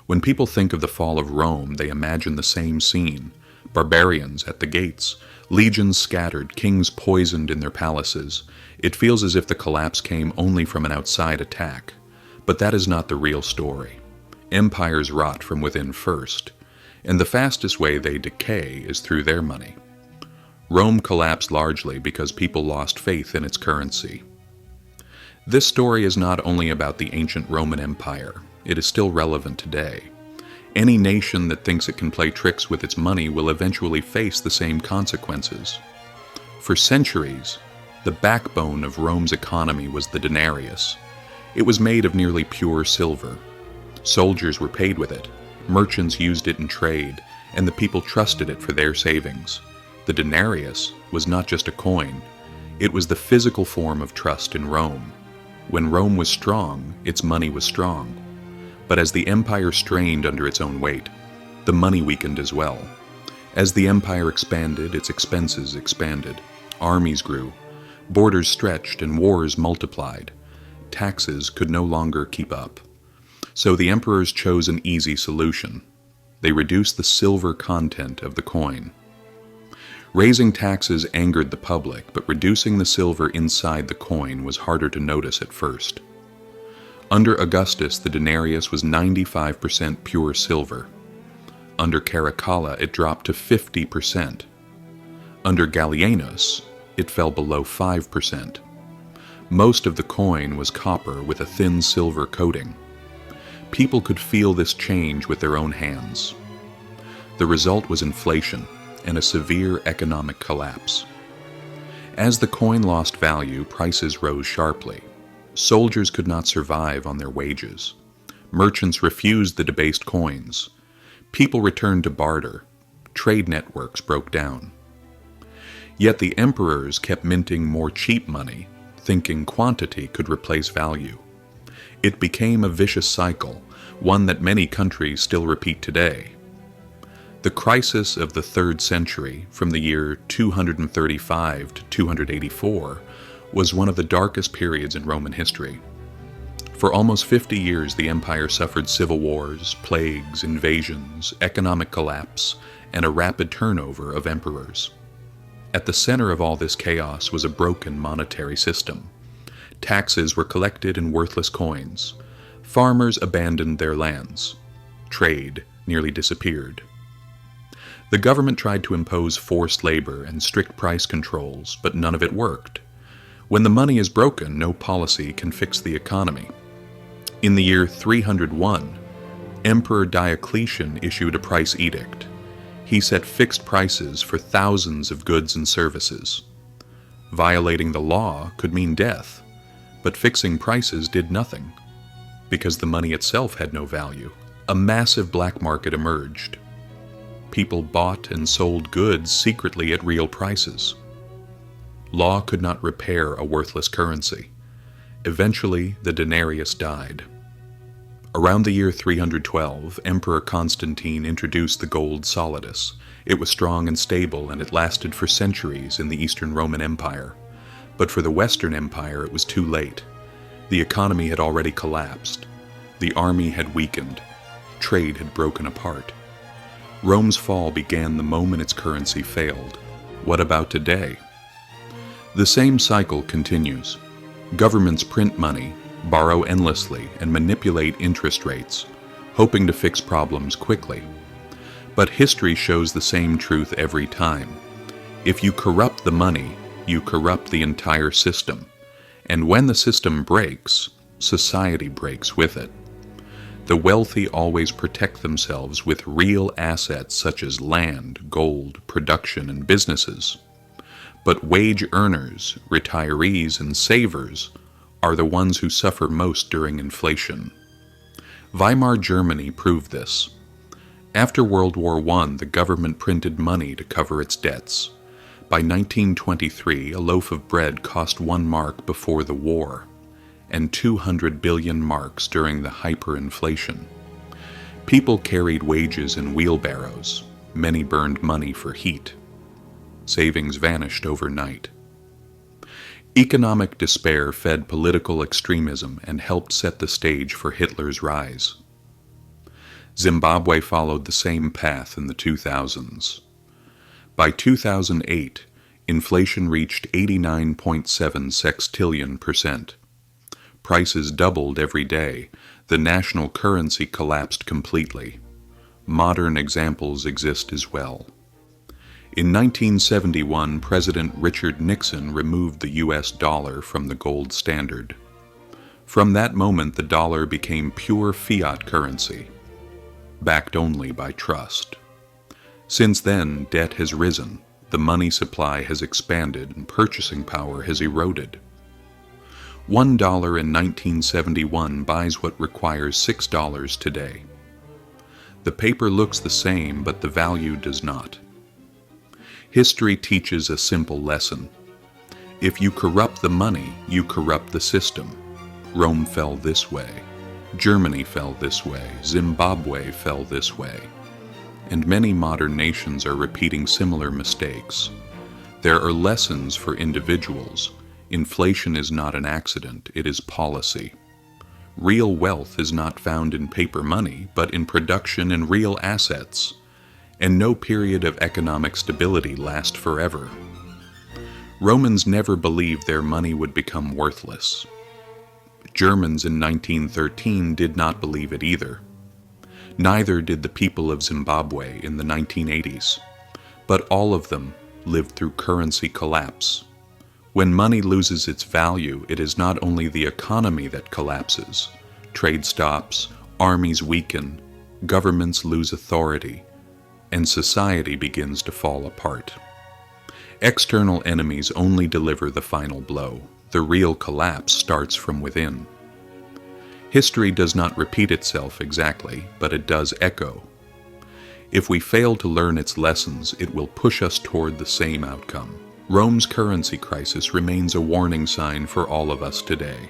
When people think of the fall of Rome, they imagine the same scene: barbarians at the gates, legions scattered, kings poisoned in their palaces. It feels as if the collapse came only from an outside attack. But that is not the real story. Empires rot from within first, and the fastest way they decay is through their money. Rome collapsed largely because people lost faith in its currency. This story is not only about the ancient Roman Empire, it is still relevant today. Any nation that thinks it can play tricks with its money will eventually face the same consequences. For centuries, the backbone of Rome's economy was the denarius. It was made of nearly pure silver. Soldiers were paid with it, merchants used it in trade, and the people trusted it for their savings. The denarius was not just a coin, it was the physical form of trust in Rome. When Rome was strong, its money was strong. But as the empire strained under its own weight, the money weakened as well. As the empire expanded, its expenses expanded. Armies grew, borders stretched, and wars multiplied. Taxes could no longer keep up. So the emperors chose an easy solution. They reduced the silver content of the coin. Raising taxes angered the public, but reducing the silver inside the coin was harder to notice at first. Under Augustus, the denarius was 95% pure silver. Under Caracalla, it dropped to 50%. Under Gallienus, it fell below 5%. Most of the coin was copper with a thin silver coating. People could feel this change with their own hands. The result was inflation and a severe economic collapse. As the coin lost value, prices rose sharply. Soldiers could not survive on their wages. Merchants refused the debased coins. People returned to barter. Trade networks broke down. Yet the emperors kept minting more cheap money, thinking quantity could replace value. It became a vicious cycle, one that many countries still repeat today. The crisis of the 3rd century, from the year 235 to 284, was one of the darkest periods in Roman history. For almost 50 years, the empire suffered civil wars, plagues, invasions, economic collapse, and a rapid turnover of emperors. At the center of all this chaos was a broken monetary system. Taxes were collected in worthless coins. Farmers abandoned their lands. Trade nearly disappeared. The government tried to impose forced labor and strict price controls, but none of it worked. When the money is broken, no policy can fix the economy. In the year 301, Emperor Diocletian issued a price edict. He set fixed prices for thousands of goods and services. Violating the law could mean death, but fixing prices did nothing, because the money itself had no value. A massive black market emerged. People bought and sold goods secretly at real prices. Law could not repair a worthless currency. Eventually, the denarius died. Around the year 312, Emperor Constantine introduced the gold solidus. It was strong and stable, and it lasted for centuries in the Eastern Roman Empire. But for the Western Empire, it was too late. The economy had already collapsed. The army had weakened. Trade had broken apart. Rome's fall began the moment its currency failed. What about today? The same cycle continues. Governments print money, borrow endlessly, and manipulate interest rates, hoping to fix problems quickly. But history shows the same truth every time. If you corrupt the money, you corrupt the entire system. And when the system breaks, society breaks with it. The wealthy always protect themselves with real assets such as land, gold, production, and businesses. But wage earners, retirees, and savers are the ones who suffer most during inflation. Weimar Germany proved this. After World War I, the government printed money to cover its debts. By 1923, a loaf of bread cost 1 mark before the war, and 200 billion marks during the hyperinflation. People carried wages in wheelbarrows. Many burned money for heat. Savings vanished overnight. Economic despair fed political extremism and helped set the stage for Hitler's rise. Zimbabwe followed the same path in the 2000s. By 2008, inflation reached 89.7 sextillion%. Prices doubled every day. The national currency collapsed completely. Modern examples exist as well. In 1971, President Richard Nixon removed the US dollar from the gold standard. From that moment, the dollar became pure fiat currency, backed only by trust. Since then, debt has risen, the money supply has expanded, and purchasing power has eroded. $1 in 1971 buys what requires $6 today. The paper looks the same, but the value does not. History teaches a simple lesson. If you corrupt the money, you corrupt the system. Rome fell this way. Germany fell this way. Zimbabwe fell this way. And many modern nations are repeating similar mistakes. There are lessons for individuals. Inflation is not an accident, it is policy. Real wealth is not found in paper money, but in production and real assets. And no period of economic stability lasts forever. Romans never believed their money would become worthless. Germans in 1913 did not believe it either. Neither did the people of Zimbabwe in the 1980s. But all of them lived through currency collapse. When money loses its value, it is not only the economy that collapses. Trade stops, armies weaken, governments lose authority, and society begins to fall apart. External enemies only deliver the final blow. The real collapse starts from within. History does not repeat itself exactly, but it does echo. If we fail to learn its lessons, it will push us toward the same outcome. Rome's currency crisis remains a warning sign for all of us today.